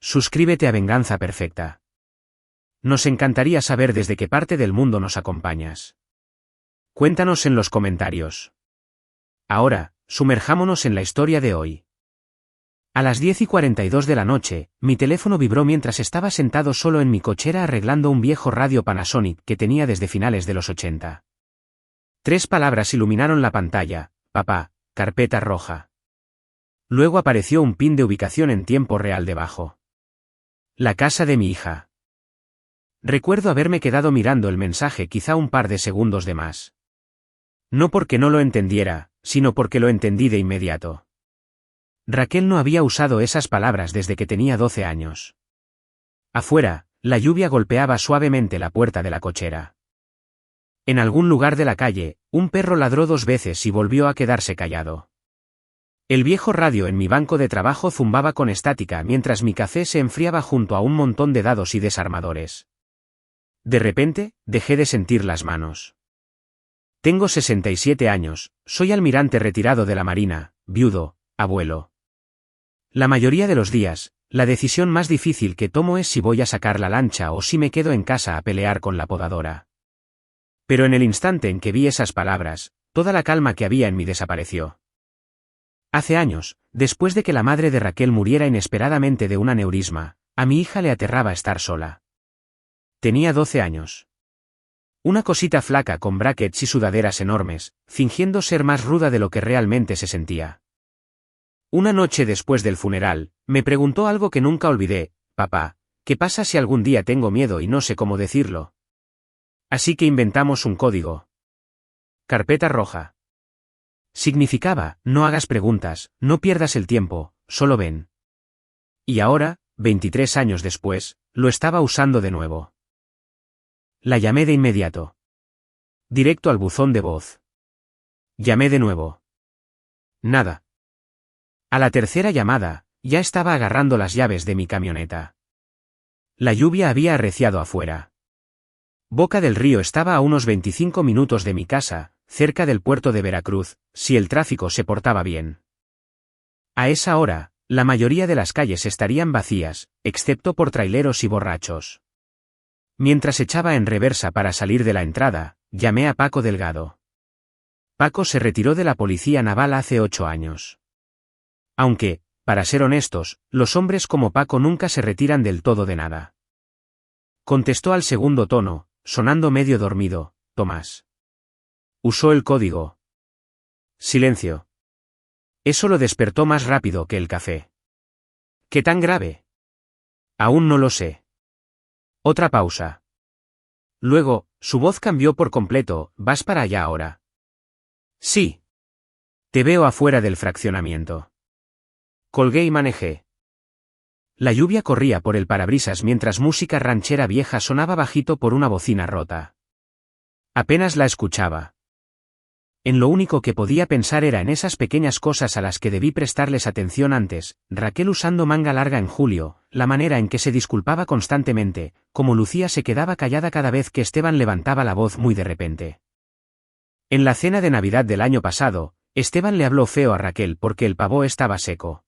suscríbete a Venganza Perfecta. Nos encantaría saber desde qué parte del mundo nos acompañas. Cuéntanos en los comentarios. Ahora, sumerjámonos en la historia de hoy. A las 10:42 de la noche, mi teléfono vibró mientras estaba sentado solo en mi cochera arreglando un viejo radio Panasonic que tenía desde finales de los 80. 3 palabras iluminaron la pantalla: papá, carpeta roja. Luego apareció un pin de ubicación en tiempo real debajo. La casa de mi hija. Recuerdo haberme quedado mirando el mensaje quizá un par de segundos de más. No porque no lo entendiera, sino porque lo entendí de inmediato. Raquel no había usado esas palabras desde que tenía 12 años. Afuera, la lluvia golpeaba suavemente la puerta de la cochera. En algún lugar de la calle, un perro ladró 2 veces y volvió a quedarse callado. El viejo radio en mi banco de trabajo zumbaba con estática mientras mi café se enfriaba junto a un montón de dados y desarmadores. De repente, dejé de sentir las manos. Tengo 67 años, soy almirante retirado de la Marina, viudo, abuelo. La mayoría de los días, la decisión más difícil que tomo es si voy a sacar la lancha o si me quedo en casa a pelear con la podadora. Pero en el instante en que vi esas palabras, toda la calma que había en mí desapareció. Hace años, después de que la madre de Raquel muriera inesperadamente de un aneurisma, a mi hija le aterraba estar sola. Tenía 12 años. Una cosita flaca con brackets y sudaderas enormes, fingiendo ser más ruda de lo que realmente se sentía. Una noche después del funeral, me preguntó algo que nunca olvidé: papá, ¿qué pasa si algún día tengo miedo y no sé cómo decirlo? Así que inventamos un código. Carpeta roja. Significaba: no hagas preguntas, no pierdas el tiempo, solo ven. Y ahora, 23 años después, lo estaba usando de nuevo. La llamé de inmediato. Directo al buzón de voz. Llamé de nuevo. Nada. A la tercera llamada, ya estaba agarrando las llaves de mi camioneta. La lluvia había arreciado afuera. Boca del Río estaba a unos 25 minutos de mi casa, cerca del puerto de Veracruz, si el tráfico se portaba bien. A esa hora, la mayoría de las calles estarían vacías, excepto por traileros y borrachos. Mientras echaba en reversa para salir de la entrada, llamé a Paco Delgado. Paco se retiró de la policía naval hace 8 años. Aunque, para ser honestos, los hombres como Paco nunca se retiran del todo de nada. Contestó al segundo tono, sonando medio dormido: Tomás. Usó el código. Silencio. Eso lo despertó más rápido que el café. ¿Qué tan grave? Aún no lo sé. Otra pausa. Luego, su voz cambió por completo: ¿vas para allá ahora? Sí. Te veo afuera del fraccionamiento. Colgué y manejé. La lluvia corría por el parabrisas mientras música ranchera vieja sonaba bajito por una bocina rota. Apenas la escuchaba. En lo único que podía pensar era en esas pequeñas cosas a las que debí prestarles atención antes: Raquel usando manga larga en julio, la manera en que se disculpaba constantemente, como Lucía se quedaba callada cada vez que Esteban levantaba la voz muy de repente. En la cena de Navidad del año pasado, Esteban le habló feo a Raquel porque el pavó estaba seco.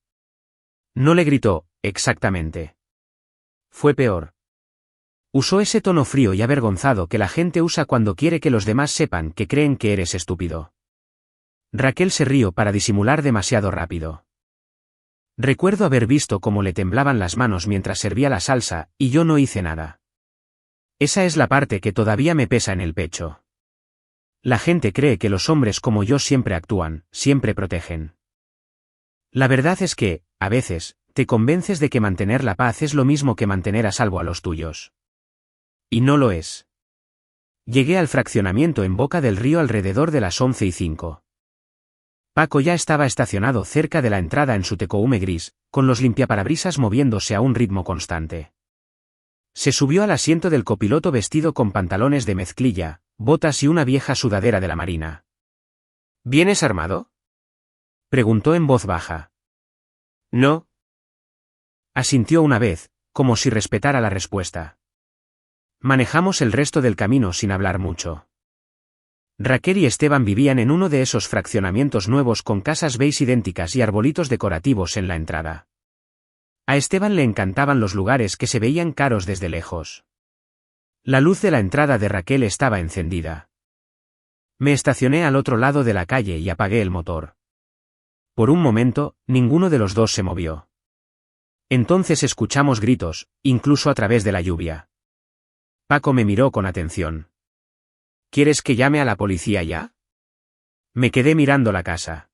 No le gritó, exactamente. Fue peor. Usó ese tono frío y avergonzado que la gente usa cuando quiere que los demás sepan que creen que eres estúpido. Raquel se rió para disimular demasiado rápido. Recuerdo haber visto cómo le temblaban las manos mientras servía la salsa, y yo no hice nada. Esa es la parte que todavía me pesa en el pecho. La gente cree que los hombres como yo siempre actúan, siempre protegen. La verdad es que, a veces, te convences de que mantener la paz es lo mismo que mantener a salvo a los tuyos. Y no lo es. Llegué al fraccionamiento en Boca del Río alrededor de las 11:05. Paco ya estaba estacionado cerca de la entrada en su Tecoume gris, con los limpiaparabrisas moviéndose a un ritmo constante. Se subió al asiento del copiloto vestido con pantalones de mezclilla, botas y una vieja sudadera de la Marina. ¿Vienes armado?, preguntó en voz baja. No. Asintió una vez, como si respetara la respuesta. Manejamos el resto del camino sin hablar mucho. Raquel y Esteban vivían en uno de esos fraccionamientos nuevos con casas beige idénticas y arbolitos decorativos en la entrada. A Esteban le encantaban los lugares que se veían caros desde lejos. La luz de la entrada de Raquel estaba encendida. Me estacioné al otro lado de la calle y apagué el motor. Por un momento, ninguno de los dos se movió. Entonces escuchamos gritos, incluso a través de la lluvia. Paco me miró con atención. ¿Quieres que llame a la policía ya? Me quedé mirando la casa.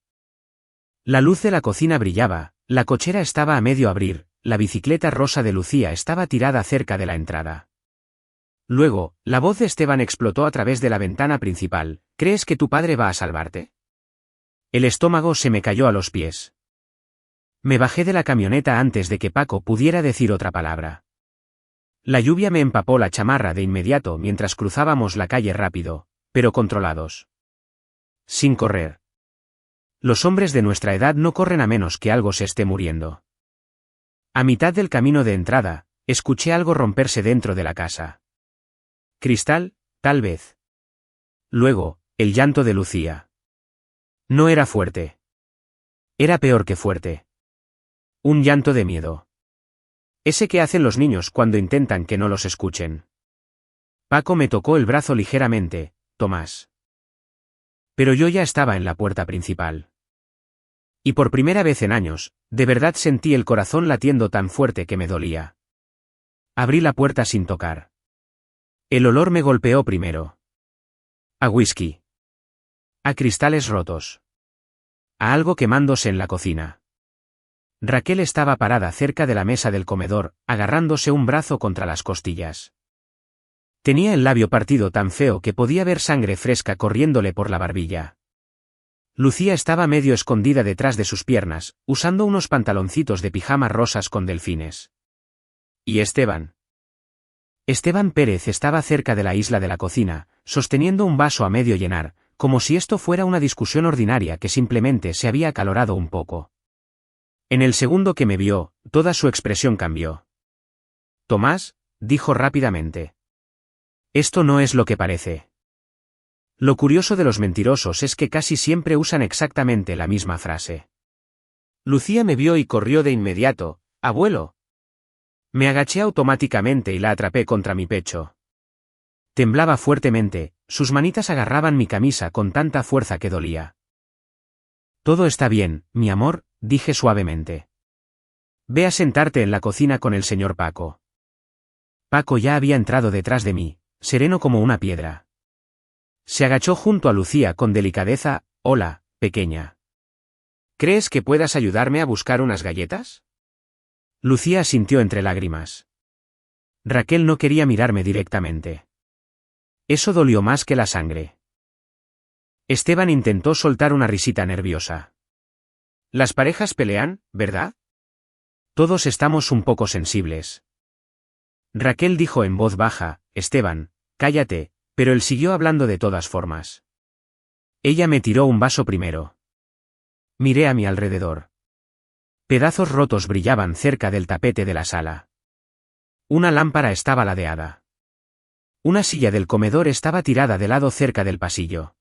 La luz de la cocina brillaba, la cochera estaba a medio abrir, la bicicleta rosa de Lucía estaba tirada cerca de la entrada. Luego, la voz de Esteban explotó a través de la ventana principal. ¿Crees que tu padre va a salvarte? El estómago se me cayó a los pies. Me bajé de la camioneta antes de que Paco pudiera decir otra palabra. La lluvia me empapó la chamarra de inmediato mientras cruzábamos la calle rápido, pero controlados. Sin correr. Los hombres de nuestra edad no corren a menos que algo se esté muriendo. A mitad del camino de entrada, escuché algo romperse dentro de la casa. Cristal, tal vez. Luego, el llanto de Lucía. No era fuerte. Era peor que fuerte. Un llanto de miedo. Ese que hacen los niños cuando intentan que no los escuchen. Paco me tocó el brazo ligeramente, Tomás. Pero yo ya estaba en la puerta principal. Y por primera vez en años, de verdad sentí el corazón latiendo tan fuerte que me dolía. Abrí la puerta sin tocar. El olor me golpeó primero. A whisky. A cristales rotos. A algo quemándose en la cocina. Raquel estaba parada cerca de la mesa del comedor, agarrándose un brazo contra las costillas. Tenía el labio partido tan feo que podía ver sangre fresca corriéndole por la barbilla. Lucía estaba medio escondida detrás de sus piernas, usando unos pantaloncitos de pijama rosas con delfines. ¿Y Esteban? Esteban Pérez estaba cerca de la isla de la cocina, sosteniendo un vaso a medio llenar, como si esto fuera una discusión ordinaria que simplemente se había acalorado un poco. En el segundo que me vio, toda su expresión cambió. Tomás, dijo rápidamente. Esto no es lo que parece. Lo curioso de los mentirosos es que casi siempre usan exactamente la misma frase. Lucía me vio y corrió de inmediato. Abuelo. Me agaché automáticamente y la atrapé contra mi pecho. Temblaba fuertemente, sus manitas agarraban mi camisa con tanta fuerza que dolía. Todo está bien, mi amor, dije suavemente. Ve a sentarte en la cocina con el señor Paco. Paco ya había entrado detrás de mí, sereno como una piedra. Se agachó junto a Lucía con delicadeza. Hola, pequeña. ¿Crees que puedas ayudarme a buscar unas galletas? Lucía asintió entre lágrimas. Raquel no quería mirarme directamente. Eso dolió más que la sangre. Esteban intentó soltar una risita nerviosa. Las parejas pelean, ¿verdad? Todos estamos un poco sensibles. Raquel dijo en voz baja, Esteban, cállate, pero él siguió hablando de todas formas. Ella me tiró un vaso primero. Miré a mi alrededor. Pedazos rotos brillaban cerca del tapete de la sala. Una lámpara estaba ladeada. Una silla del comedor estaba tirada de lado cerca del pasillo.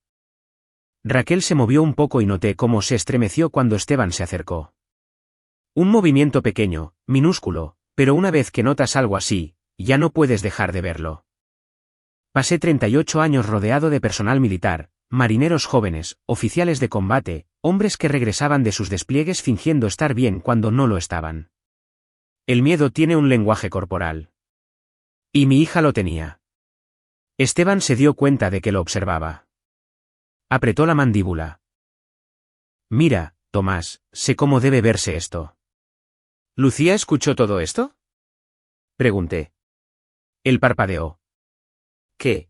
Raquel se movió un poco y noté cómo se estremeció cuando Esteban se acercó. Un movimiento pequeño, minúsculo, pero una vez que notas algo así, ya no puedes dejar de verlo. Pasé 38 años rodeado de personal militar, marineros jóvenes, oficiales de combate, hombres que regresaban de sus despliegues fingiendo estar bien cuando no lo estaban. El miedo tiene un lenguaje corporal. Y mi hija lo tenía. Esteban se dio cuenta de que lo observaba. Apretó la mandíbula. Mira, Tomás, sé cómo debe verse esto. ¿Lucía escuchó todo esto? Pregunté. Él parpadeó. ¿Qué?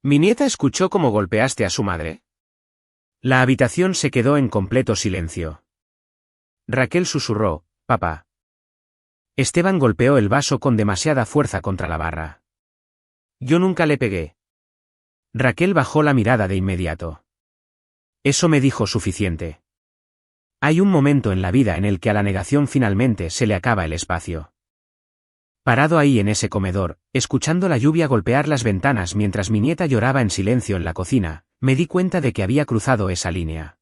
¿Mi nieta escuchó cómo golpeaste a su madre? La habitación se quedó en completo silencio. Raquel susurró, papá. Esteban golpeó el vaso con demasiada fuerza contra la barra. Yo nunca le pegué. Raquel bajó la mirada de inmediato. Eso me dijo suficiente. Hay un momento en la vida en el que a la negación finalmente se le acaba el espacio. Parado ahí en ese comedor, escuchando la lluvia golpear las ventanas mientras mi nieta lloraba en silencio en la cocina, me di cuenta de que había cruzado esa línea.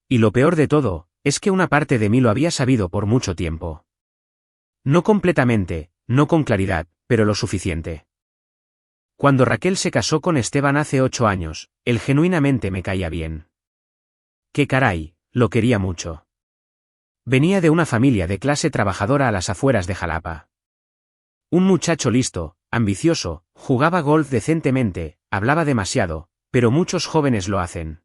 Y lo peor de todo, es que una parte de mí lo había sabido por mucho tiempo. No completamente, no con claridad, pero lo suficiente. Cuando Raquel se casó con Esteban hace 8 años, él genuinamente me caía bien. ¡Qué caray! Lo quería mucho. Venía de una familia de clase trabajadora a las afueras de Jalapa. Un muchacho listo, ambicioso, jugaba golf decentemente, hablaba demasiado, pero muchos jóvenes lo hacen.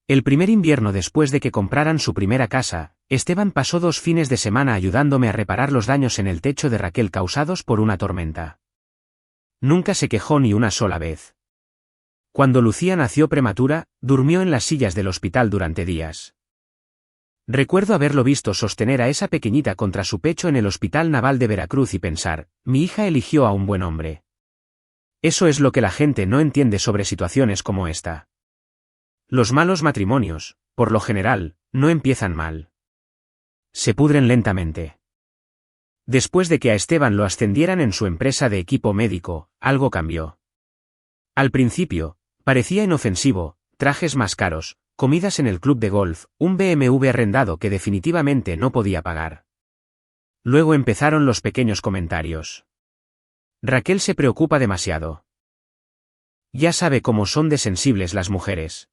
El primer invierno después de que compraran su primera casa, Esteban pasó 2 fines de semana ayudándome a reparar los daños en el techo de Raquel causados por una tormenta. Nunca se quejó ni una sola vez. Cuando Lucía nació prematura, durmió en las sillas del hospital durante días. Recuerdo haberlo visto sostener a esa pequeñita contra su pecho en el Hospital Naval de Veracruz y pensar, mi hija eligió a un buen hombre. Eso es lo que la gente no entiende sobre situaciones como esta. Los malos matrimonios, por lo general, no empiezan mal. Se pudren lentamente. Después de que a Esteban lo ascendieran en su empresa de equipo médico, algo cambió. Al principio, parecía inofensivo, trajes más caros, comidas en el club de golf, un BMW arrendado que definitivamente no podía pagar. Luego empezaron los pequeños comentarios. Raquel se preocupa demasiado. Ya sabe cómo son de sensibles las mujeres.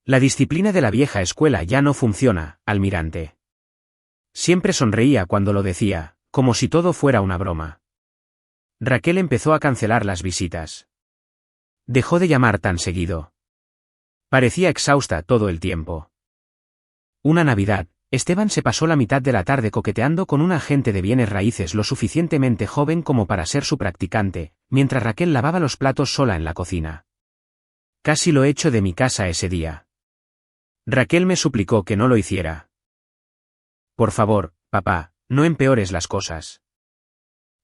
La disciplina de la vieja escuela ya no funciona, almirante. Siempre sonreía cuando lo decía, como si todo fuera una broma. Raquel empezó a cancelar las visitas. Dejó de llamar tan seguido. Parecía exhausta todo el tiempo. Una Navidad, Esteban se pasó la mitad de la tarde coqueteando con un agente de bienes raíces lo suficientemente joven como para ser su practicante, mientras Raquel lavaba los platos sola en la cocina. Casi lo echo de mi casa ese día. Raquel me suplicó que no lo hiciera. Por favor, papá, no empeores las cosas.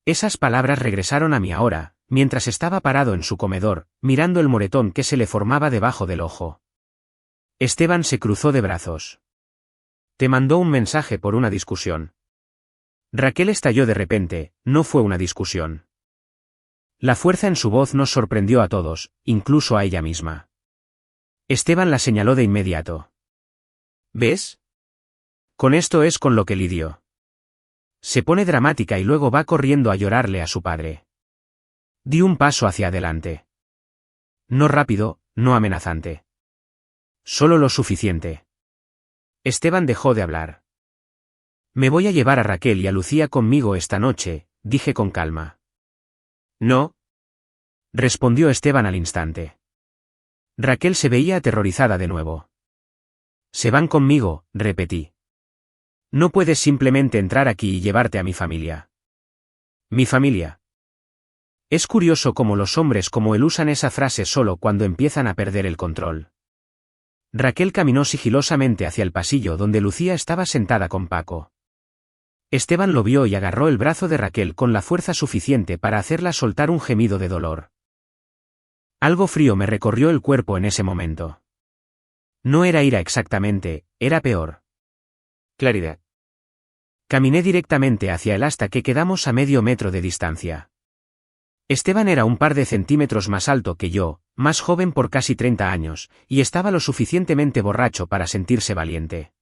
Esas palabras regresaron a mí ahora, mientras estaba parado en su comedor, mirando el moretón que se le formaba debajo del ojo. Esteban se cruzó de brazos. Te mandó un mensaje por una discusión. Raquel estalló de repente, no fue una discusión. La fuerza en su voz nos sorprendió a todos, incluso a ella misma. Esteban la señaló de inmediato. ¿Ves? Con esto es con lo que lidió. Se pone dramática y luego va corriendo a llorarle a su padre. Di un paso hacia adelante. No rápido, no amenazante. Solo lo suficiente. Esteban dejó de hablar. Me voy a llevar a Raquel y a Lucía conmigo esta noche, dije con calma. No. Respondió Esteban al instante. Raquel se veía aterrorizada de nuevo. Se van conmigo, repetí. No puedes simplemente entrar aquí y llevarte a mi familia. Mi familia. Es curioso cómo los hombres como él usan esa frase solo cuando empiezan a perder el control. Raquel caminó sigilosamente hacia el pasillo donde Lucía estaba sentada con Paco. Esteban lo vio y agarró el brazo de Raquel con la fuerza suficiente para hacerla soltar un gemido de dolor. Algo frío me recorrió el cuerpo en ese momento. No era ira exactamente, era peor. Claridad. Caminé directamente hacia él hasta que quedamos a medio metro de distancia. Esteban era un par de centímetros más alto que yo, más joven por casi 30 años, y estaba lo suficientemente borracho para sentirse valiente.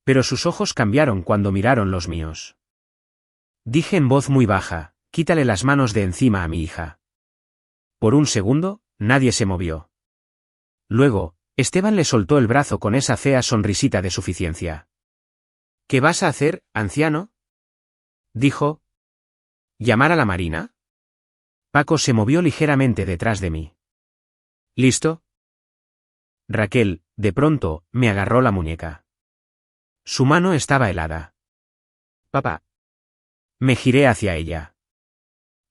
Pero sus ojos cambiaron cuando miraron los míos. Dije en voz muy baja, quítale las manos de encima a mi hija. Por un segundo, nadie se movió. Luego, Esteban le soltó el brazo con esa fea sonrisita de suficiencia. ¿Qué vas a hacer, anciano? Dijo. ¿Llamar a la marina? Paco se movió ligeramente detrás de mí. ¿Listo? Raquel, de pronto, me agarró la muñeca. Su mano estaba helada. Papá. Me giré hacia ella.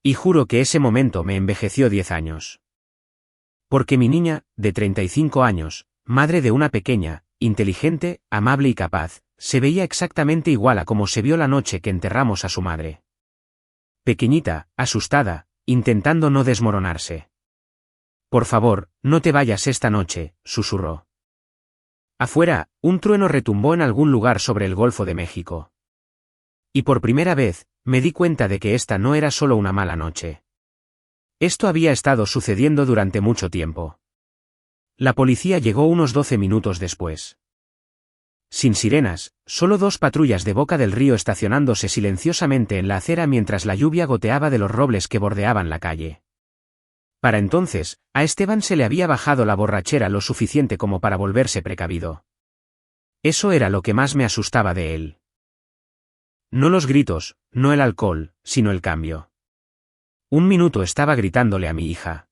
Y juro que ese momento me envejeció 10 años. Porque mi niña, de 35 años, madre de una pequeña, inteligente, amable y capaz, se veía exactamente igual a como se vio la noche que enterramos a su madre. Pequeñita, asustada, intentando no desmoronarse. Por favor, no te vayas esta noche, susurró. Afuera, un trueno retumbó en algún lugar sobre el Golfo de México. Y por primera vez, me di cuenta de que esta no era solo una mala noche. Esto había estado sucediendo durante mucho tiempo. La policía llegó unos 12 minutos después. sin sirenas, solo 2 patrullas de Boca del Río estacionándose silenciosamente en la acera mientras la lluvia goteaba de los robles que bordeaban la calle. Para entonces, a Esteban se le había bajado la borrachera lo suficiente como para volverse precavido. Eso era lo que más me asustaba de él. No los gritos, no el alcohol, sino el cambio. Un minuto estaba gritándole a mi hija.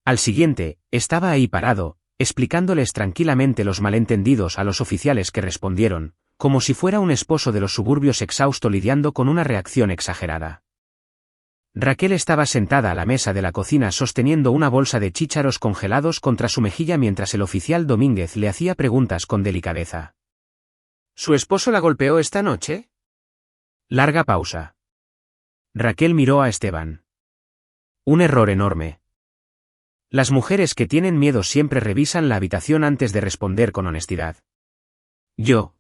Al siguiente, estaba ahí parado, explicándoles tranquilamente los malentendidos a los oficiales que respondieron, como si fuera un esposo de los suburbios exhausto lidiando con una reacción exagerada. Raquel estaba sentada a la mesa de la cocina sosteniendo una bolsa de chícharos congelados contra su mejilla mientras el oficial Domínguez le hacía preguntas con delicadeza. ¿Su esposo la golpeó esta noche? Larga pausa. Raquel miró a Esteban. Un error enorme. Las mujeres que tienen miedo siempre revisan la habitación antes de responder con honestidad. Yo.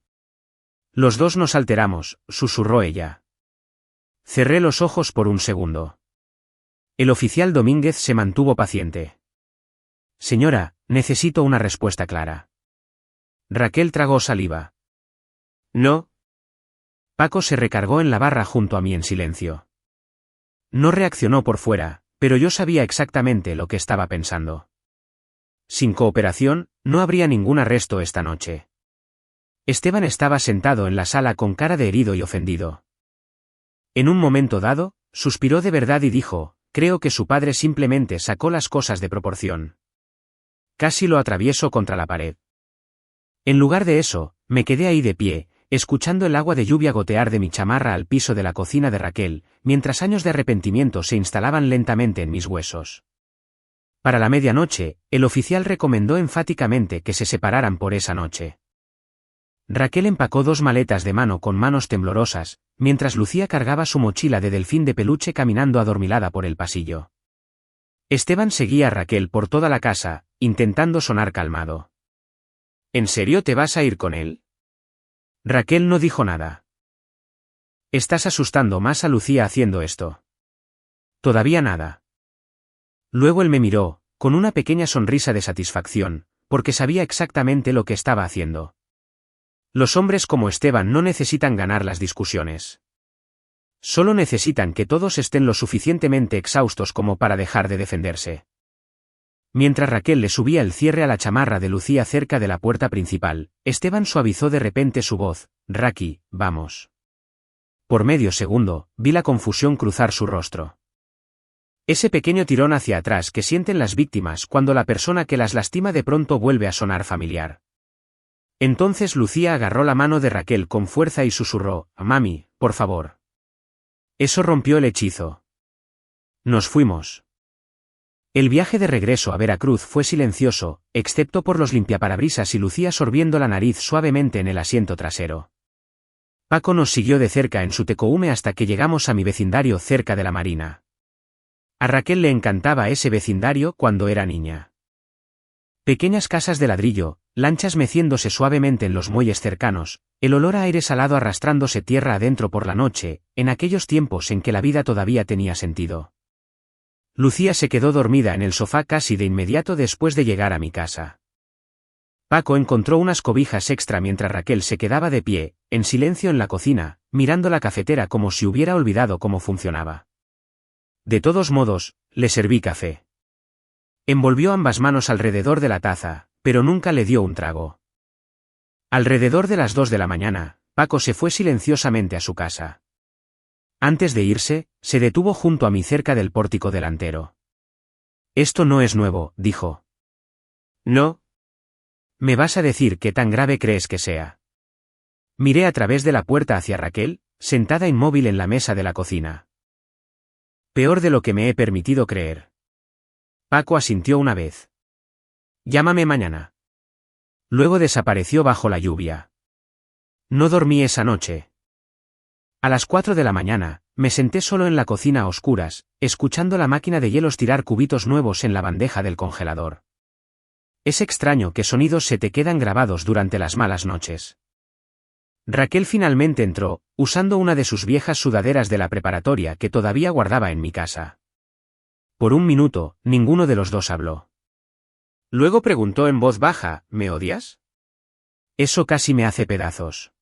Los dos nos alteramos, susurró ella. Cerré los ojos por un segundo. El oficial Domínguez se mantuvo paciente. Señora, necesito una respuesta clara. Raquel tragó saliva. No. Paco se recargó en la barra junto a mí en silencio. No reaccionó por fuera, pero yo sabía exactamente lo que estaba pensando. Sin cooperación, no habría ningún arresto esta noche. Esteban estaba sentado en la sala con cara de herido y ofendido. En un momento dado, suspiró de verdad y dijo, creo que su padre simplemente sacó las cosas de proporción. Casi lo atravieso contra la pared. En lugar de eso, me quedé ahí de pie, escuchando el agua de lluvia gotear de mi chamarra al piso de la cocina de Raquel, mientras años de arrepentimiento se instalaban lentamente en mis huesos. Para la medianoche, el oficial recomendó enfáticamente que se separaran por esa noche. Raquel empacó 2 maletas de mano con manos temblorosas, mientras Lucía cargaba su mochila de delfín de peluche caminando adormilada por el pasillo. Esteban seguía a Raquel por toda la casa, intentando sonar calmado. ¿En serio te vas a ir con él? Raquel no dijo nada. Estás asustando más a Lucía haciendo esto. Todavía nada. Luego él me miró, con una pequeña sonrisa de satisfacción, porque sabía exactamente lo que estaba haciendo. Los hombres como Esteban no necesitan ganar las discusiones. Solo necesitan que todos estén lo suficientemente exhaustos como para dejar de defenderse. Mientras Raquel le subía el cierre a la chamarra de Lucía cerca de la puerta principal, Esteban suavizó de repente su voz, Raki, vamos. Por medio segundo, vi la confusión cruzar su rostro. Ese pequeño tirón hacia atrás que sienten las víctimas cuando la persona que las lastima de pronto vuelve a sonar familiar. Entonces Lucía agarró la mano de Raquel con fuerza y susurró, mami, por favor. Eso rompió el hechizo. Nos fuimos. El viaje de regreso a Veracruz fue silencioso, excepto por los limpiaparabrisas y Lucía sorbiendo la nariz suavemente en el asiento trasero. Paco nos siguió de cerca en su Tecoume hasta que llegamos a mi vecindario cerca de la marina. A Raquel le encantaba ese vecindario cuando era niña. Pequeñas casas de ladrillo, lanchas meciéndose suavemente en los muelles cercanos, el olor a aire salado arrastrándose tierra adentro por la noche, en aquellos tiempos en que la vida todavía tenía sentido. Lucía se quedó dormida en el sofá casi de inmediato después de llegar a mi casa. Paco encontró unas cobijas extra mientras Raquel se quedaba de pie, en silencio en la cocina, mirando la cafetera como si hubiera olvidado cómo funcionaba. De todos modos, le serví café. Envolvió ambas manos alrededor de la taza, pero nunca le dio un trago. Alrededor de las 2 de la mañana, Paco se fue silenciosamente a su casa. Antes de irse, se detuvo junto a mí cerca del pórtico delantero. Esto no es nuevo, dijo. ¿No? ¿Me vas a decir qué tan grave crees que sea? Miré a través de la puerta hacia Raquel, sentada inmóvil en la mesa de la cocina. Peor de lo que me he permitido creer. Paco asintió una vez. Llámame mañana. Luego desapareció bajo la lluvia. No dormí esa noche. A las 4 de la mañana, me senté solo en la cocina a oscuras, escuchando la máquina de hielos tirar cubitos nuevos en la bandeja del congelador. Es extraño que sonidos se te quedan grabados durante las malas noches. Raquel finalmente entró, usando una de sus viejas sudaderas de la preparatoria que todavía guardaba en mi casa. Por un minuto, ninguno de los dos habló. Luego preguntó en voz baja, ¿me odias? Eso casi me hace pedazos.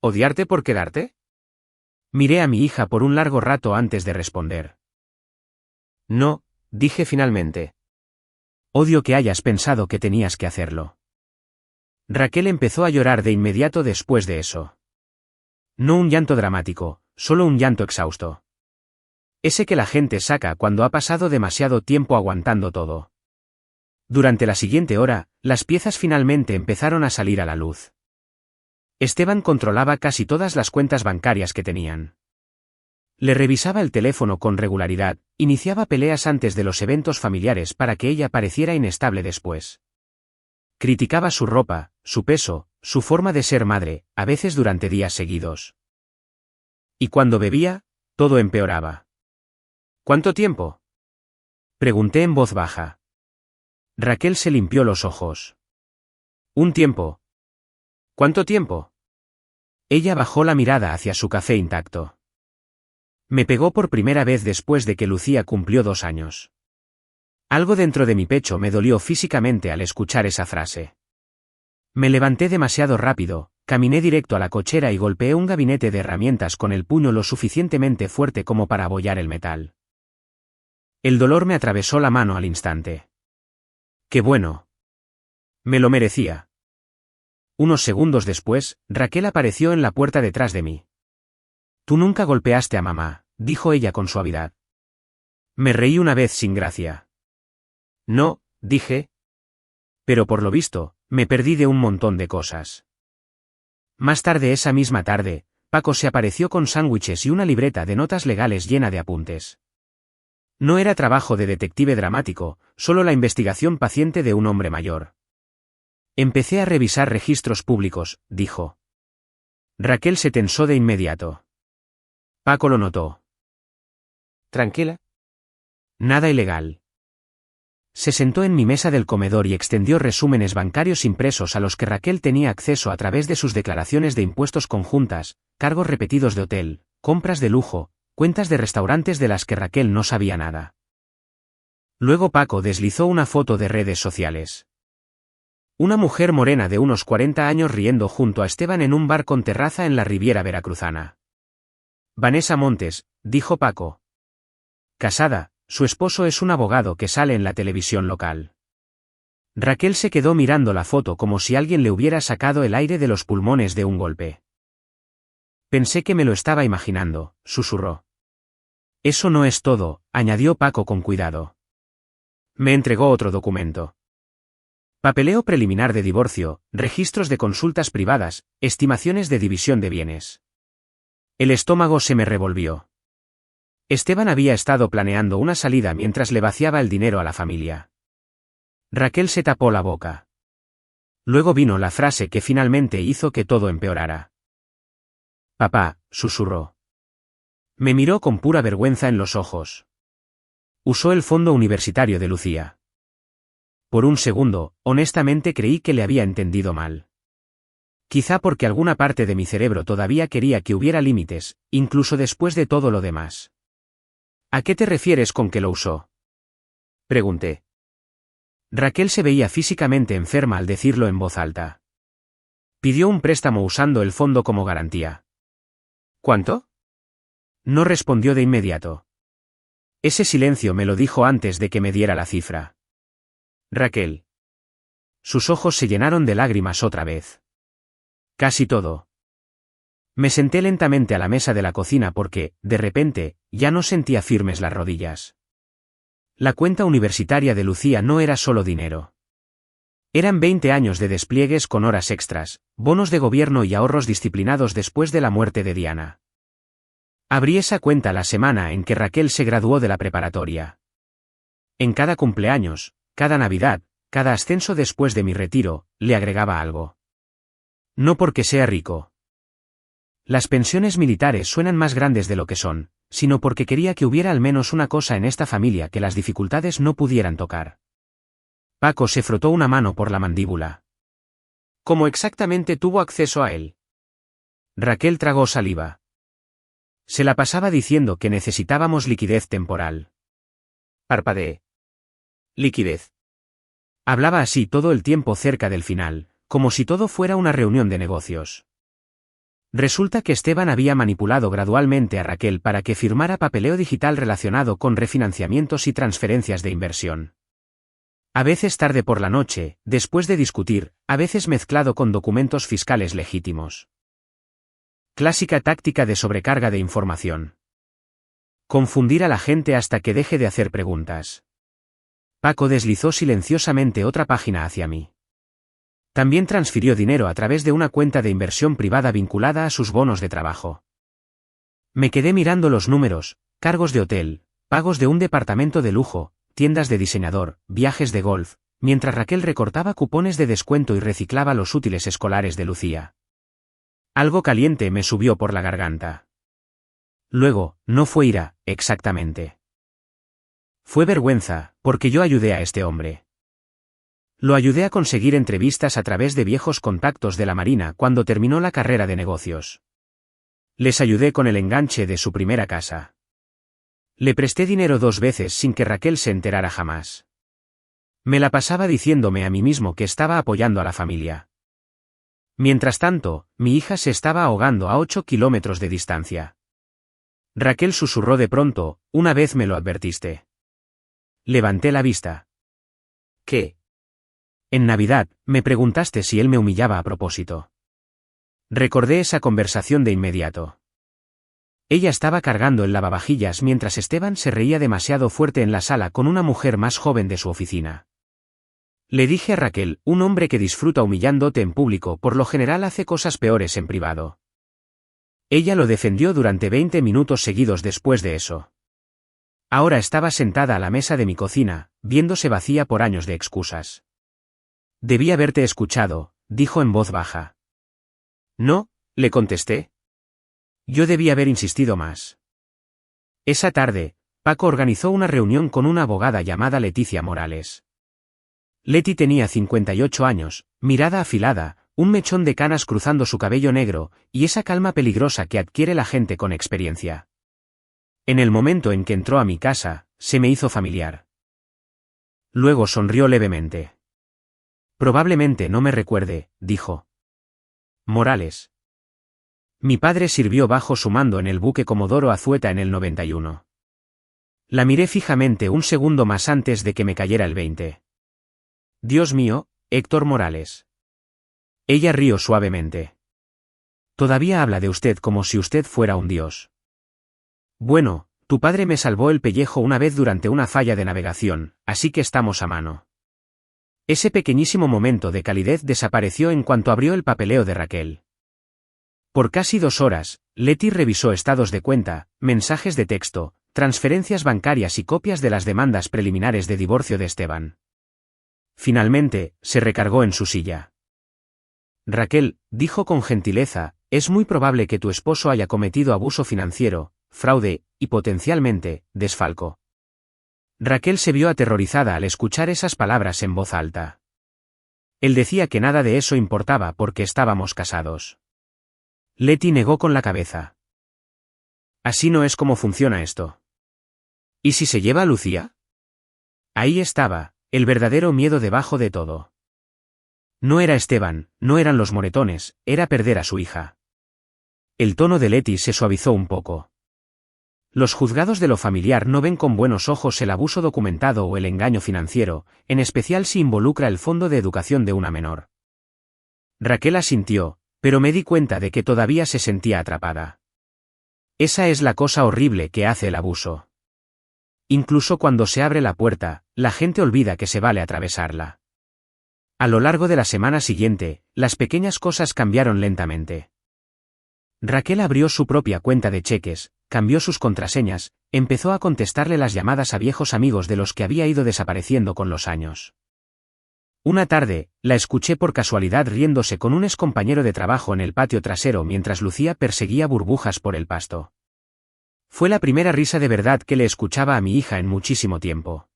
¿Odiarte por quedarte? Miré a mi hija por un largo rato antes de responder. No, dije finalmente. Odio que hayas pensado que tenías que hacerlo. Raquel empezó a llorar de inmediato después de eso. No un llanto dramático, solo un llanto exhausto. Ese que la gente saca cuando ha pasado demasiado tiempo aguantando todo. Durante la siguiente hora, las piezas finalmente empezaron a salir a la luz. Esteban controlaba casi todas las cuentas bancarias que tenían. Le revisaba el teléfono con regularidad, iniciaba peleas antes de los eventos familiares para que ella pareciera inestable después. Criticaba su ropa, su peso, su forma de ser madre, a veces durante días seguidos. Y cuando bebía, todo empeoraba. ¿Cuánto tiempo? Pregunté en voz baja. Raquel se limpió los ojos. Un tiempo. ¿Cuánto tiempo? Ella bajó la mirada hacia su café intacto. Me pegó por primera vez después de que Lucía cumplió 2 años. Algo dentro de mi pecho me dolió físicamente al escuchar esa frase. Me levanté demasiado rápido, caminé directo a la cochera y golpeé un gabinete de herramientas con el puño lo suficientemente fuerte como para abollar el metal. El dolor me atravesó la mano al instante. ¡Qué bueno! Me lo merecía. Unos segundos después, Raquel apareció en la puerta detrás de mí. Tú nunca golpeaste a mamá, dijo ella con suavidad. Me reí una vez sin gracia. No, dije. Pero por lo visto, me perdí de un montón de cosas. Más tarde esa misma tarde, Paco se apareció con sándwiches y una libreta de notas legales llena de apuntes. No era trabajo de detective dramático, solo la investigación paciente de un hombre mayor. Empecé a revisar registros públicos, dijo. Raquel se tensó de inmediato. Paco lo notó. ¿Tranquila? Nada ilegal. Se sentó en mi mesa del comedor y extendió resúmenes bancarios impresos a los que Raquel tenía acceso a través de sus declaraciones de impuestos conjuntas, cargos repetidos de hotel, compras de lujo, cuentas de restaurantes de las que Raquel no sabía nada. Luego Paco deslizó una foto de redes sociales. Una mujer morena de unos 40 años riendo junto a Esteban en un bar con terraza en la Riviera Veracruzana. Vanessa Montes, dijo Paco. Casada, su esposo es un abogado que sale en la televisión local. Raquel se quedó mirando la foto como si alguien le hubiera sacado el aire de los pulmones de un golpe. Pensé que me lo estaba imaginando, susurró. Eso no es todo, añadió Paco con cuidado. Me entregó otro documento. Papeleo preliminar de divorcio, registros de consultas privadas, estimaciones de división de bienes. El estómago se me revolvió. Esteban había estado planeando una salida mientras le vaciaba el dinero a la familia. Raquel se tapó la boca. Luego vino la frase que finalmente hizo que todo empeorara. Papá, susurró. Me miró con pura vergüenza en los ojos. Usó el fondo universitario de Lucía. Por un segundo, honestamente creí que le había entendido mal. Quizá porque alguna parte de mi cerebro todavía quería que hubiera límites, incluso después de todo lo demás. ¿A qué te refieres con que lo usó? Pregunté. Raquel se veía físicamente enferma al decirlo en voz alta. Pidió un préstamo usando el fondo como garantía. ¿Cuánto? No respondió de inmediato. Ese silencio me lo dijo antes de que me diera la cifra. Raquel. Sus ojos se llenaron de lágrimas otra vez. Casi todo. Me senté lentamente a la mesa de la cocina porque, de repente, ya no sentía firmes las rodillas. La cuenta universitaria de Lucía no era solo dinero. Eran 20 años de despliegues con horas extras, bonos de gobierno y ahorros disciplinados después de la muerte de Diana. Abrí esa cuenta la semana en que Raquel se graduó de la preparatoria. En cada cumpleaños, cada Navidad, cada ascenso después de mi retiro, le agregaba algo. No porque sea rico. Las pensiones militares suenan más grandes de lo que son, sino porque quería que hubiera al menos una cosa en esta familia que las dificultades no pudieran tocar. Paco se frotó una mano por la mandíbula. ¿Cómo exactamente tuvo acceso a él? Raquel tragó saliva. Se la pasaba diciendo que necesitábamos liquidez temporal. Parpadeé. Liquidez. Hablaba así todo el tiempo cerca del final, como si todo fuera una reunión de negocios. Resulta que Esteban había manipulado gradualmente a Raquel para que firmara papeleo digital relacionado con refinanciamientos y transferencias de inversión. A veces tarde por la noche, después de discutir, a veces mezclado con documentos fiscales legítimos. Clásica táctica de sobrecarga de información. Confundir a la gente hasta que deje de hacer preguntas. Paco deslizó silenciosamente otra página hacia mí. También transfirió dinero a través de una cuenta de inversión privada vinculada a sus bonos de trabajo. Me quedé mirando los números, cargos de hotel, pagos de un departamento de lujo, tiendas de diseñador, viajes de golf, mientras Raquel recortaba cupones de descuento y reciclaba los útiles escolares de Lucía. Algo caliente me subió por la garganta. Luego, no fue ira, exactamente. Fue vergüenza, porque yo ayudé a este hombre. Lo ayudé a conseguir entrevistas a través de viejos contactos de la Marina cuando terminó la carrera de negocios. Les ayudé con el enganche de su primera casa. Le presté dinero 2 veces sin que Raquel se enterara jamás. Me la pasaba diciéndome a mí mismo que estaba apoyando a la familia. Mientras tanto, mi hija se estaba ahogando a 8 kilómetros de distancia. Raquel susurró de pronto, una vez me lo advertiste. Levanté la vista. ¿Qué? En Navidad, me preguntaste si él me humillaba a propósito. Recordé esa conversación de inmediato. Ella estaba cargando el lavavajillas mientras Esteban se reía demasiado fuerte en la sala con una mujer más joven de su oficina. Le dije a Raquel, un hombre que disfruta humillándote en público por lo general hace cosas peores en privado. Ella lo defendió durante 20 minutos seguidos después de eso. Ahora estaba sentada a la mesa de mi cocina, viéndose vacía por años de excusas. Debí haberte escuchado, dijo en voz baja. No, le contesté. Yo debí haber insistido más. Esa tarde, Paco organizó una reunión con una abogada llamada Leticia Morales. Leti tenía 58 años, mirada afilada, un mechón de canas cruzando su cabello negro, y esa calma peligrosa que adquiere la gente con experiencia. En el momento en que entró a mi casa, se me hizo familiar. Luego sonrió levemente. Probablemente no me recuerde, dijo. Morales. Mi padre sirvió bajo su mando en el buque Comodoro Azueta en el 91. La miré fijamente un segundo más antes de que me cayera el 20. Dios mío, Héctor Morales. Ella rió suavemente. Todavía habla de usted como si usted fuera un dios. Bueno, tu padre me salvó el pellejo una vez durante una falla de navegación, así que estamos a mano. Ese pequeñísimo momento de calidez desapareció en cuanto abrió el papeleo de Raquel. Por casi 2 horas, Leti revisó estados de cuenta, mensajes de texto, transferencias bancarias y copias de las demandas preliminares de divorcio de Esteban. Finalmente, se recargó en su silla. Raquel, dijo con gentileza, es muy probable que tu esposo haya cometido abuso financiero, fraude, y potencialmente, desfalco. Raquel se vio aterrorizada al escuchar esas palabras en voz alta. Él decía que nada de eso importaba porque estábamos casados. Leti negó con la cabeza. Así no es como funciona esto. ¿Y si se lleva a Lucía? Ahí estaba, el verdadero miedo debajo de todo. No era Esteban, no eran los moretones, era perder a su hija. El tono de Leti se suavizó un poco. Los juzgados de lo familiar no ven con buenos ojos el abuso documentado o el engaño financiero, en especial si involucra el fondo de educación de una menor. Raquel asintió, pero me di cuenta de que todavía se sentía atrapada. Esa es la cosa horrible que hace el abuso. Incluso cuando se abre la puerta, la gente olvida que se vale atravesarla. A lo largo de la semana siguiente, las pequeñas cosas cambiaron lentamente. Raquel abrió su propia cuenta de cheques, cambió sus contraseñas, empezó a contestarle las llamadas a viejos amigos de los que había ido desapareciendo con los años. Una tarde, la escuché por casualidad riéndose con un excompañero de trabajo en el patio trasero mientras Lucía perseguía burbujas por el pasto. Fue la primera risa de verdad que le escuchaba a mi hija en muchísimo tiempo.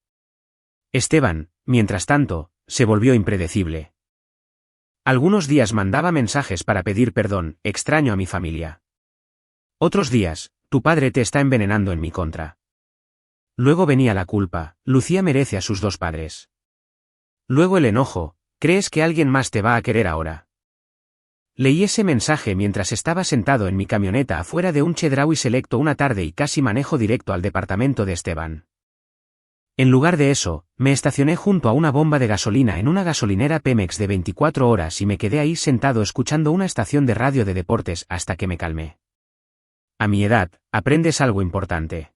Esteban, mientras tanto, se volvió impredecible. Algunos días mandaba mensajes para pedir perdón, extraño a mi familia. Otros días, tu padre te está envenenando en mi contra. Luego venía la culpa, Lucía merece a sus 2 padres. Luego el enojo, ¿Crees que alguien más te va a querer ahora? Leí ese mensaje mientras estaba sentado en mi camioneta afuera de un Chedraui Selecto una tarde y casi manejo directo al departamento de Esteban. En lugar de eso, me estacioné junto a una bomba de gasolina en una gasolinera Pemex de 24 horas y me quedé ahí sentado escuchando una estación de radio de deportes hasta que me calmé. A mi edad, aprendes algo importante.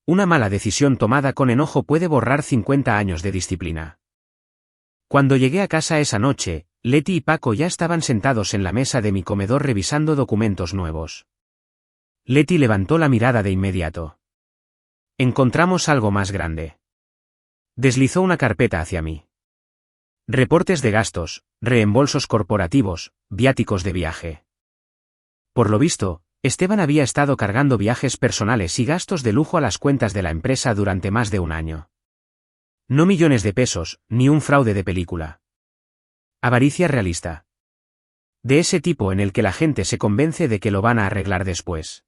Una mala decisión tomada con enojo puede borrar 50 años de disciplina. Cuando llegué a casa esa noche, Leti y Paco ya estaban sentados en la mesa de mi comedor revisando documentos nuevos. Leti levantó la mirada de inmediato. Encontramos algo más grande. Deslizó una carpeta hacia mí. Reportes de gastos, reembolsos corporativos, viáticos de viaje. Por lo visto, Esteban había estado cargando viajes personales y gastos de lujo a las cuentas de la empresa durante más de un año. No millones de pesos, ni un fraude de película. Avaricia realista. De ese tipo en el que la gente se convence de que lo van a arreglar después.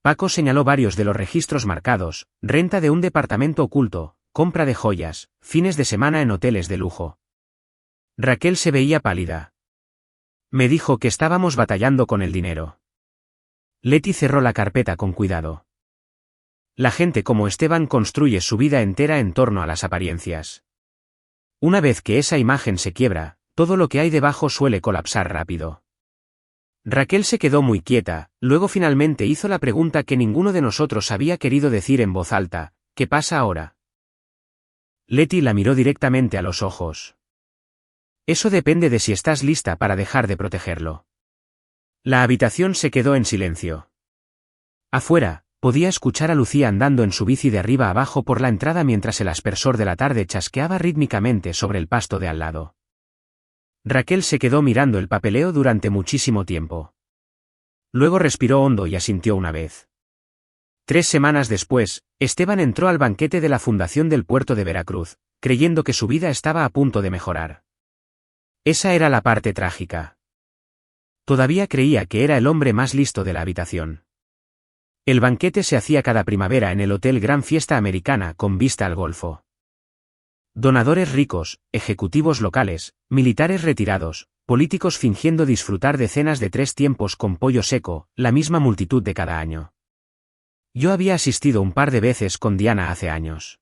Paco señaló varios de los registros marcados: renta de un departamento oculto, compra de joyas, fines de semana en hoteles de lujo. Raquel se veía pálida. Me dijo que estábamos batallando con el dinero. Leti cerró la carpeta con cuidado. La gente como Esteban construye su vida entera en torno a las apariencias. Una vez que esa imagen se quiebra, todo lo que hay debajo suele colapsar rápido. Raquel se quedó muy quieta, luego finalmente hizo la pregunta que ninguno de nosotros había querido decir en voz alta: ¿qué pasa ahora? Leti la miró directamente a los ojos. Eso depende de si estás lista para dejar de protegerlo. La habitación se quedó en silencio. Afuera, podía escuchar a Lucía andando en su bici de arriba abajo por la entrada mientras el aspersor de la tarde chasqueaba rítmicamente sobre el pasto de al lado. Raquel se quedó mirando el papeleo durante muchísimo tiempo. Luego respiró hondo y asintió una vez. 3 semanas después, Esteban entró al banquete de la Fundación del Puerto de Veracruz, creyendo que su vida estaba a punto de mejorar. Esa era la parte trágica. Todavía creía que era el hombre más listo de la habitación. El banquete se hacía cada primavera en el Hotel Gran Fiesta Americana con vista al Golfo. Donadores ricos, ejecutivos locales, militares retirados, políticos fingiendo disfrutar de cenas de 3 tiempos con pollo seco, la misma multitud de cada año. Yo había asistido un par de veces con Diana hace años.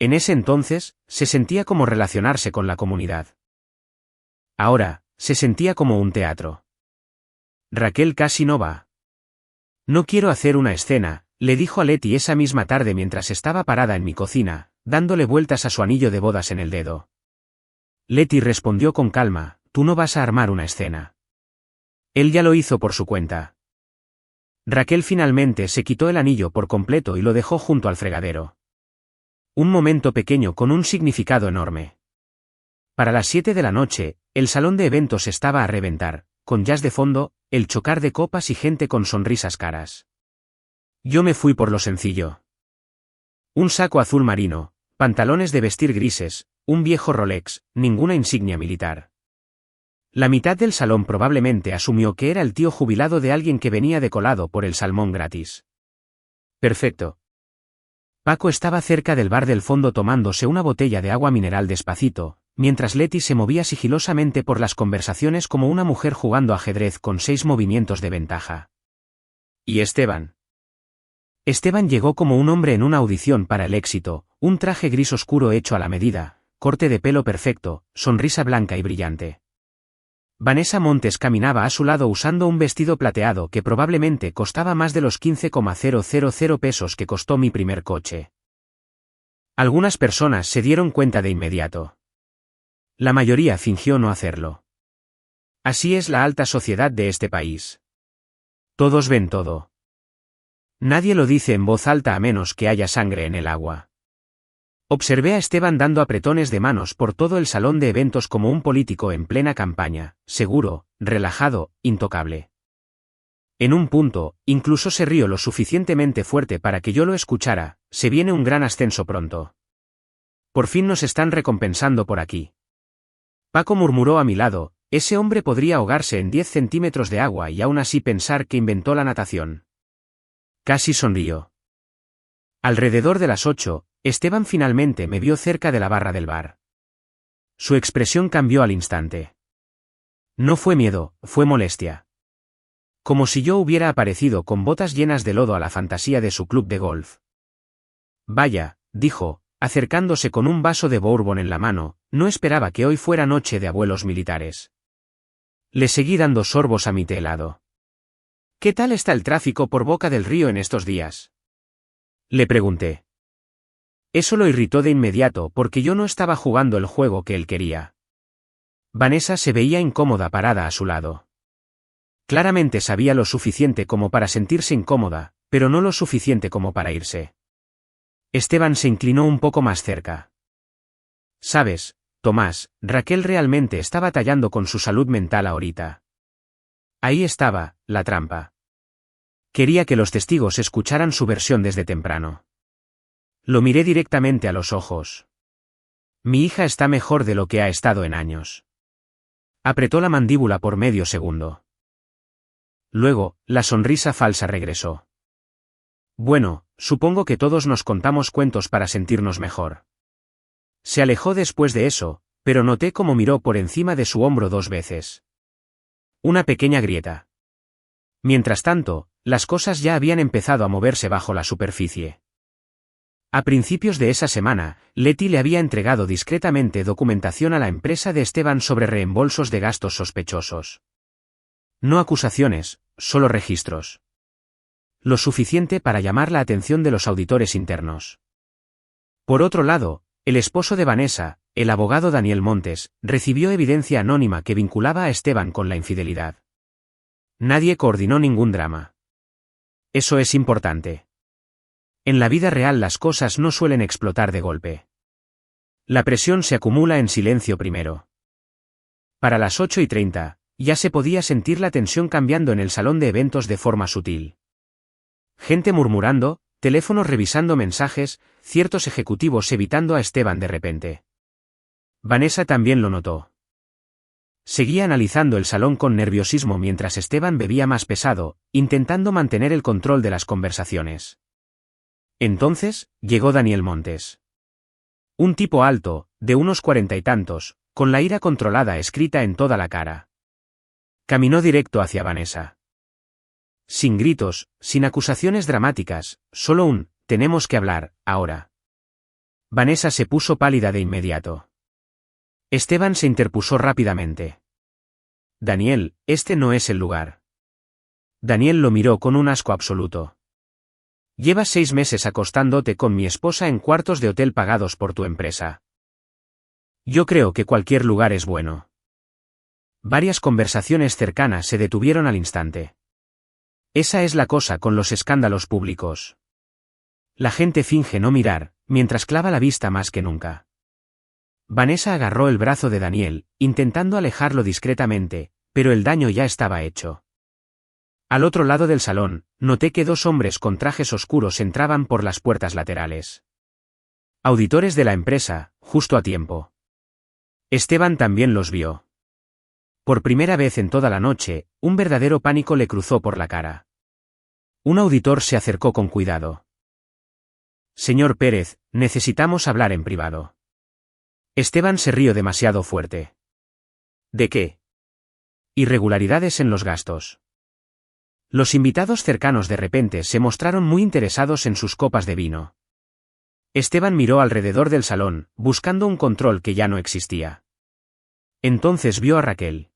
En ese entonces, se sentía como relacionarse con la comunidad. Ahora, se sentía como un teatro. Raquel casi no va. No quiero hacer una escena, le dijo a Leti esa misma tarde mientras estaba parada en mi cocina, dándole vueltas a su anillo de bodas en el dedo. Leti respondió con calma: tú no vas a armar una escena. Él ya lo hizo por su cuenta. Raquel finalmente se quitó el anillo por completo y lo dejó junto al fregadero. Un momento pequeño con un significado enorme. Para las 7 de la noche, el salón de eventos estaba a reventar, con jazz de fondo, el chocar de copas y gente con sonrisas caras. Yo me fui por lo sencillo. Un saco azul marino, pantalones de vestir grises, un viejo Rolex, ninguna insignia militar. La mitad del salón probablemente asumió que era el tío jubilado de alguien que venía de colado por el salmón gratis. Perfecto. Paco estaba cerca del bar del fondo tomándose una botella de agua mineral despacito, mientras Leti se movía sigilosamente por las conversaciones como una mujer jugando ajedrez con 6 movimientos de ventaja. ¿Y Esteban? Esteban llegó como un hombre en una audición para el éxito, un traje gris oscuro hecho a la medida, corte de pelo perfecto, sonrisa blanca y brillante. Vanessa Montes caminaba a su lado usando un vestido plateado que probablemente costaba más de los 15,000 pesos que costó mi primer coche. Algunas personas se dieron cuenta de inmediato. La mayoría fingió no hacerlo. Así es la alta sociedad de este país. Todos ven todo. Nadie lo dice en voz alta a menos que haya sangre en el agua. Observé a Esteban dando apretones de manos por todo el salón de eventos como un político en plena campaña, seguro, relajado, intocable. En un punto, incluso se rió lo suficientemente fuerte para que yo lo escuchara: se viene un gran ascenso pronto. Por fin nos están recompensando por aquí. Paco murmuró a mi lado: ese hombre podría ahogarse en 10 centímetros de agua y aún así pensar que inventó la natación. Casi sonrió. Alrededor de las 8, Esteban finalmente me vio cerca de la barra del bar. Su expresión cambió al instante. No fue miedo, fue molestia. Como si yo hubiera aparecido con botas llenas de lodo a la fantasía de su club de golf. Vaya, dijo, acercándose con un vaso de bourbon en la mano, no esperaba que hoy fuera noche de abuelos militares. Le seguí dando sorbos a mi té helado. ¿Qué tal está el tráfico por Boca del Río en estos días? Le pregunté. Eso lo irritó de inmediato porque yo no estaba jugando el juego que él quería. Vanessa se veía incómoda parada a su lado. Claramente sabía lo suficiente como para sentirse incómoda, pero no lo suficiente como para irse. Esteban se inclinó un poco más cerca. Sabes, Tomás, Raquel realmente está batallando con su salud mental ahorita. Ahí estaba, la trampa. Quería que los testigos escucharan su versión desde temprano. Lo miré directamente a los ojos. Mi hija está mejor de lo que ha estado en años. Apretó la mandíbula por medio segundo. Luego, la sonrisa falsa regresó. Bueno, supongo que todos nos contamos cuentos para sentirnos mejor. Se alejó después de eso, pero noté cómo miró por encima de su hombro 2 veces. Una pequeña grieta. Mientras tanto, las cosas ya habían empezado a moverse bajo la superficie. A principios de esa semana, Leti le había entregado discretamente documentación a la empresa de Esteban sobre reembolsos de gastos sospechosos. No acusaciones, solo registros. Lo suficiente para llamar la atención de los auditores internos. Por otro lado, el esposo de Vanessa, el abogado Daniel Montes, recibió evidencia anónima que vinculaba a Esteban con la infidelidad. Nadie coordinó ningún drama. Eso es importante. En la vida real las cosas no suelen explotar de golpe. La presión se acumula en silencio primero. Para las 8:30, ya se podía sentir la tensión cambiando en el salón de eventos de forma sutil. Gente murmurando, teléfonos revisando mensajes, ciertos ejecutivos evitando a Esteban de repente. Vanessa también lo notó. Seguía analizando el salón con nerviosismo mientras Esteban bebía más pesado, intentando mantener el control de las conversaciones. Entonces, llegó Daniel Montes. Un tipo alto, de unos 40 y tantos, con la ira controlada escrita en toda la cara. Caminó directo hacia Vanessa. Sin gritos, sin acusaciones dramáticas, solo un, tenemos que hablar, ahora. Vanessa se puso pálida de inmediato. Esteban se interpuso rápidamente. Daniel, este no es el lugar. Daniel lo miró con un asco absoluto. Llevas 6 meses acostándote con mi esposa en cuartos de hotel pagados por tu empresa. Yo creo que cualquier lugar es bueno. Varias conversaciones cercanas se detuvieron al instante. Esa es la cosa con los escándalos públicos. La gente finge no mirar, mientras clava la vista más que nunca. Vanessa agarró el brazo de Daniel, intentando alejarlo discretamente, pero el daño ya estaba hecho. Al otro lado del salón, noté que 2 hombres con trajes oscuros entraban por las puertas laterales. Auditores de la empresa, justo a tiempo. Esteban también los vio. Por primera vez en toda la noche, un verdadero pánico le cruzó por la cara. Un auditor se acercó con cuidado. Señor Pérez, necesitamos hablar en privado. Esteban se rió demasiado fuerte. ¿De qué? Irregularidades en los gastos. Los invitados cercanos de repente se mostraron muy interesados en sus copas de vino. Esteban miró alrededor del salón, buscando un control que ya no existía. Entonces vio a Raquel.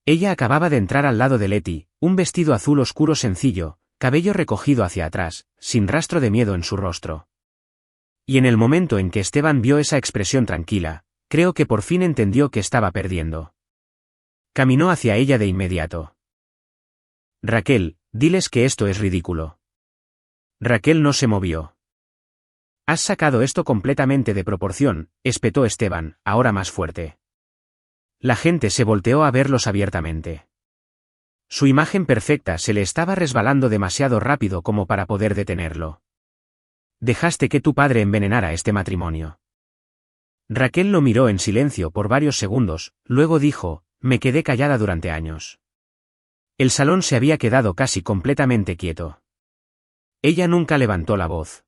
Ella acababa de entrar al lado de Leti, un vestido azul oscuro sencillo, cabello recogido hacia atrás, sin rastro de miedo en su rostro. Y en el momento en que Esteban vio esa expresión tranquila, creo que por fin entendió que estaba perdiendo. Caminó hacia ella de inmediato. Raquel, diles que esto es ridículo. Raquel no se movió. Has sacado esto completamente de proporción, espetó Esteban, ahora más fuerte. La gente se volteó a verlos abiertamente. Su imagen perfecta se le estaba resbalando demasiado rápido como para poder detenerlo. Dejaste que tu padre envenenara este matrimonio. Raquel lo miró en silencio por varios segundos, luego dijo, me quedé callada durante años. El salón se había quedado casi completamente quieto. Ella nunca levantó la voz.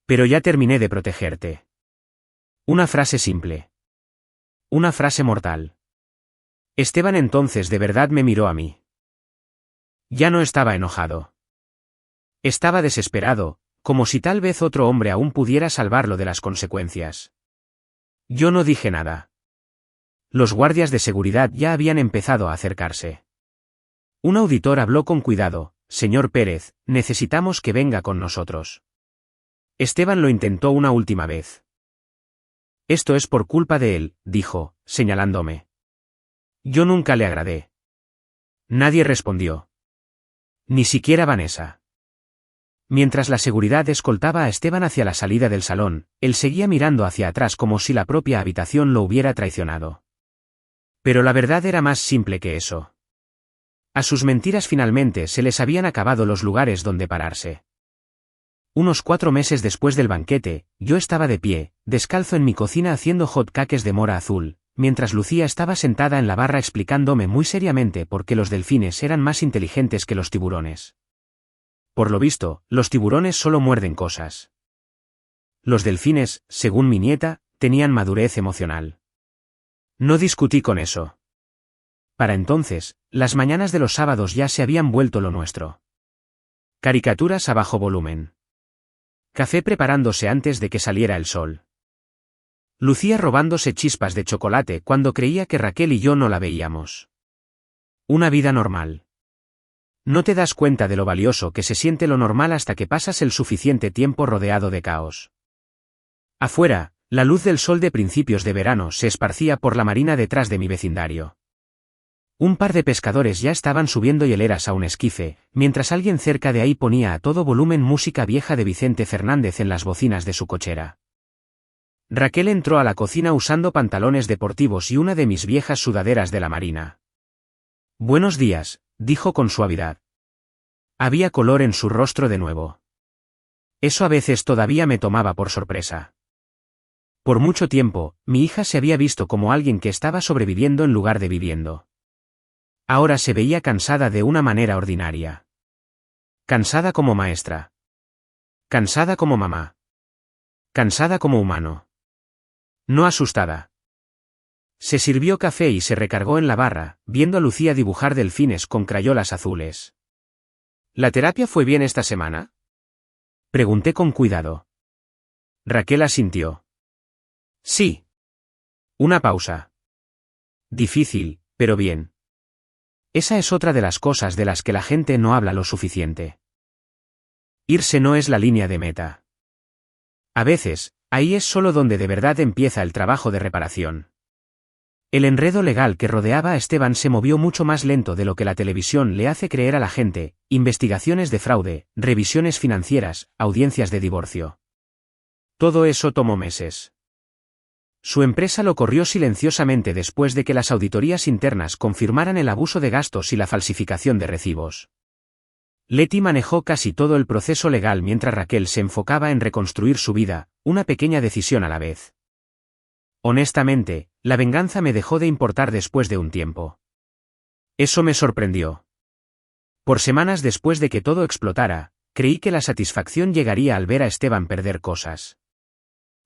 Pero ya terminé de protegerte. Una frase simple. Una frase mortal. Esteban entonces de verdad me miró a mí. Ya no estaba enojado. Estaba desesperado, como si tal vez otro hombre aún pudiera salvarlo de las consecuencias. Yo no dije nada. Los guardias de seguridad ya habían empezado a acercarse. Un auditor habló con cuidado: «Señor Pérez, necesitamos que venga con nosotros». Esteban lo intentó una última vez. «Esto es por culpa de él», dijo, señalándome. Yo nunca le agradé. Nadie respondió. Ni siquiera Vanessa. Mientras la seguridad escoltaba a Esteban hacia la salida del salón, él seguía mirando hacia atrás como si la propia habitación lo hubiera traicionado. Pero la verdad era más simple que eso. A sus mentiras finalmente se les habían acabado los lugares donde pararse. Unos 4 meses después del banquete, yo estaba de pie, descalzo en mi cocina haciendo hot cakes de mora azul, mientras Lucía estaba sentada en la barra explicándome muy seriamente por qué los delfines eran más inteligentes que los tiburones. Por lo visto, los tiburones solo muerden cosas. Los delfines, según mi nieta, tenían madurez emocional. No discutí con eso. Para entonces, las mañanas de los sábados ya se habían vuelto lo nuestro. Caricaturas a bajo volumen. Café preparándose antes de que saliera el sol. Lucía robándose chispas de chocolate cuando creía que Raquel y yo no la veíamos. Una vida normal. No te das cuenta de lo valioso que se siente lo normal hasta que pasas el suficiente tiempo rodeado de caos. Afuera, la luz del sol de principios de verano se esparcía por la marina detrás de mi vecindario. Un par de pescadores ya estaban subiendo hieleras a un esquife, mientras alguien cerca de ahí ponía a todo volumen música vieja de Vicente Fernández en las bocinas de su cochera. Raquel entró a la cocina usando pantalones deportivos y una de mis viejas sudaderas de la marina. «Buenos días», dijo con suavidad. Había color en su rostro de nuevo. Eso a veces todavía me tomaba por sorpresa. Por mucho tiempo, mi hija se había visto como alguien que estaba sobreviviendo en lugar de viviendo. Ahora se veía cansada de una manera ordinaria. Cansada como maestra. Cansada como mamá. Cansada como humano. No asustada. Se sirvió café y se recargó en la barra, viendo a Lucía dibujar delfines con crayolas azules. ¿La terapia fue bien esta semana?, pregunté con cuidado. Raquel asintió. Sí. Una pausa. Difícil, pero bien. Esa es otra de las cosas de las que la gente no habla lo suficiente. Irse no es la línea de meta. A veces, ahí es solo donde de verdad empieza el trabajo de reparación. El enredo legal que rodeaba a Esteban se movió mucho más lento de lo que la televisión le hace creer a la gente: investigaciones de fraude, revisiones financieras, audiencias de divorcio. Todo eso tomó meses. Su empresa lo corrió silenciosamente después de que las auditorías internas confirmaran el abuso de gastos y la falsificación de recibos. Leti manejó casi todo el proceso legal mientras Raquel se enfocaba en reconstruir su vida, una pequeña decisión a la vez. Honestamente, la venganza me dejó de importar después de un tiempo. Eso me sorprendió. Por semanas después de que todo explotara, creí que la satisfacción llegaría al ver a Esteban perder cosas.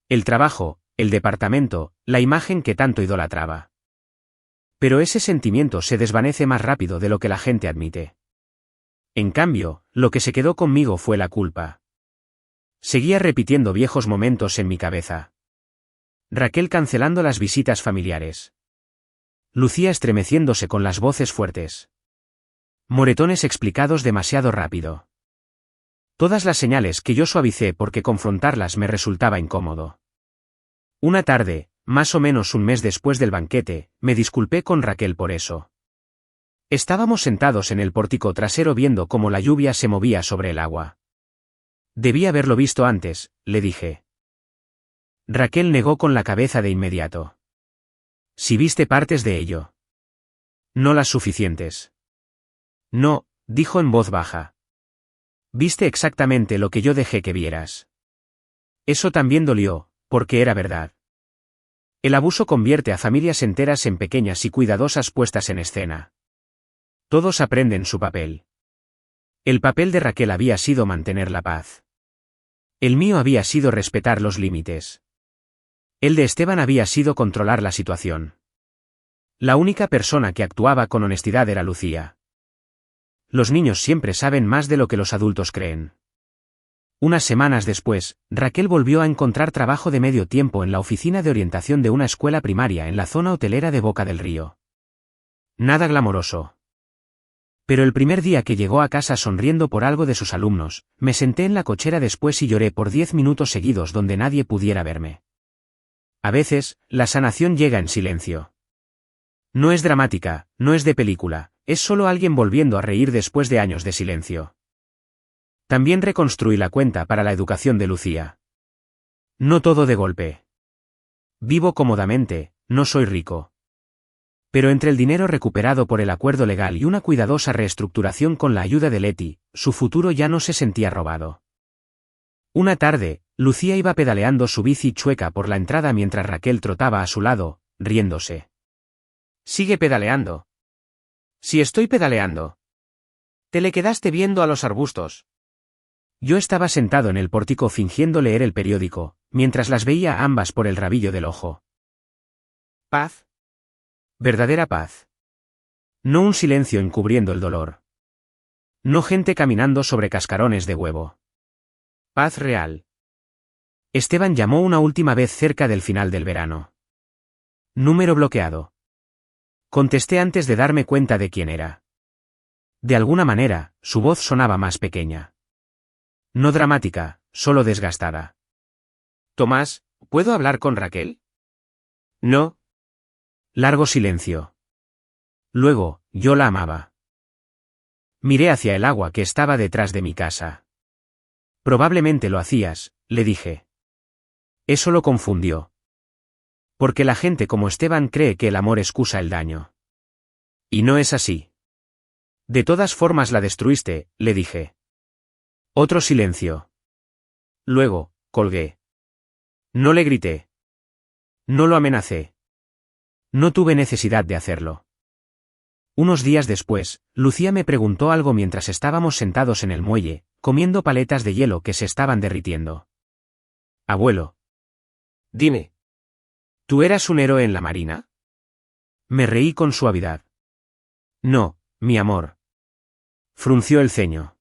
El trabajo, el departamento, la imagen que tanto idolatraba. Pero ese sentimiento se desvanece más rápido de lo que la gente admite. En cambio, lo que se quedó conmigo fue la culpa. Seguía repitiendo viejos momentos en mi cabeza. Raquel cancelando las visitas familiares. Lucía estremeciéndose con las voces fuertes. Moretones explicados demasiado rápido. Todas las señales que yo suavicé porque confrontarlas me resultaba incómodo. Una tarde, más o menos un mes después del banquete, me disculpé con Raquel por eso. Estábamos sentados en el pórtico trasero viendo cómo la lluvia se movía sobre el agua. Debí haberlo visto antes, le dije. Raquel negó con la cabeza de inmediato. Si viste partes de ello. No las suficientes. No, dijo en voz baja. Viste exactamente lo que yo dejé que vieras. Eso también dolió, porque era verdad. El abuso convierte a familias enteras en pequeñas y cuidadosas puestas en escena. Todos aprenden su papel. El papel de Raquel había sido mantener la paz. El mío había sido respetar los límites. El de Esteban había sido controlar la situación. La única persona que actuaba con honestidad era Lucía. Los niños siempre saben más de lo que los adultos creen. Unas semanas después, Raquel volvió a encontrar trabajo de medio tiempo en la oficina de orientación de una escuela primaria en la zona hotelera de Boca del Río. Nada glamoroso. Pero el primer día que llegó a casa sonriendo por algo de sus alumnos, me senté en la cochera después y lloré por 10 minutos seguidos donde nadie pudiera verme. A veces, la sanación llega en silencio. No es dramática, no es de película, es solo alguien volviendo a reír después de años de silencio. También reconstruí la cuenta para la educación de Lucía. No todo de golpe. Vivo cómodamente, no soy rico. Pero entre el dinero recuperado por el acuerdo legal y una cuidadosa reestructuración con la ayuda de Leti, su futuro ya no se sentía robado. Una tarde, Lucía iba pedaleando su bici chueca por la entrada mientras Raquel trotaba a su lado, riéndose. «Sigue pedaleando». «Sí, estoy pedaleando». «Te le quedaste viendo a los arbustos». Yo estaba sentado en el pórtico fingiendo leer el periódico, mientras las veía a ambas por el rabillo del ojo. Paz. Verdadera paz. No un silencio encubriendo el dolor. No gente caminando sobre cascarones de huevo. Paz real. Esteban llamó una última vez cerca del final del verano. Número bloqueado. Contesté antes de darme cuenta de quién era. De alguna manera, su voz sonaba más pequeña. No dramática, solo desgastada. «Tomás, ¿puedo hablar con Raquel?» «No». Largo silencio. Luego, yo la amaba. Miré hacia el agua que estaba detrás de mi casa. «Probablemente lo hacías», le dije. Eso lo confundió. Porque la gente como Esteban cree que el amor excusa el daño. Y no es así. «De todas formas la destruiste», le dije. Otro silencio. Luego, colgué. No le grité. No lo amenacé. No tuve necesidad de hacerlo. Unos días después, Lucía me preguntó algo mientras estábamos sentados en el muelle, comiendo paletas de hielo que se estaban derritiendo. «Abuelo». «Dime. ¿Tú eras un héroe en la marina?» Me reí con suavidad. «No, mi amor». Frunció el ceño.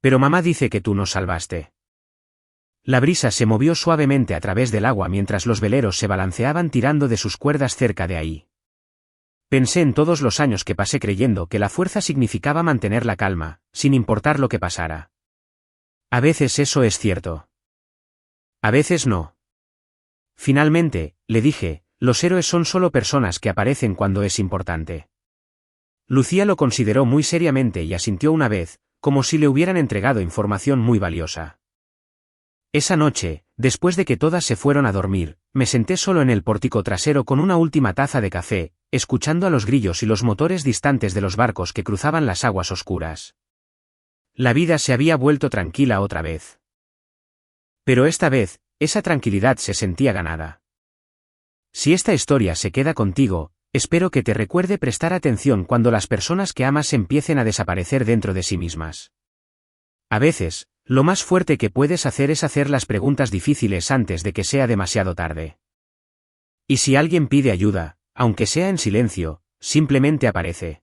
«Pero mamá dice que tú nos salvaste». La brisa se movió suavemente a través del agua mientras los veleros se balanceaban tirando de sus cuerdas cerca de ahí. Pensé en todos los años que pasé creyendo que la fuerza significaba mantener la calma, sin importar lo que pasara. A veces eso es cierto. A veces no. Finalmente, le dije, los héroes son solo personas que aparecen cuando es importante. Lucía lo consideró muy seriamente y asintió una vez, como si le hubieran entregado información muy valiosa. Esa noche, después de que todas se fueron a dormir, me senté solo en el pórtico trasero con una última taza de café, escuchando a los grillos y los motores distantes de los barcos que cruzaban las aguas oscuras. La vida se había vuelto tranquila otra vez. Pero esta vez, esa tranquilidad se sentía ganada. Si esta historia se queda contigo, espero que te recuerde prestar atención cuando las personas que amas empiecen a desaparecer dentro de sí mismas. A veces, lo más fuerte que puedes hacer es hacer las preguntas difíciles antes de que sea demasiado tarde. Y si alguien pide ayuda, aunque sea en silencio, simplemente aparece.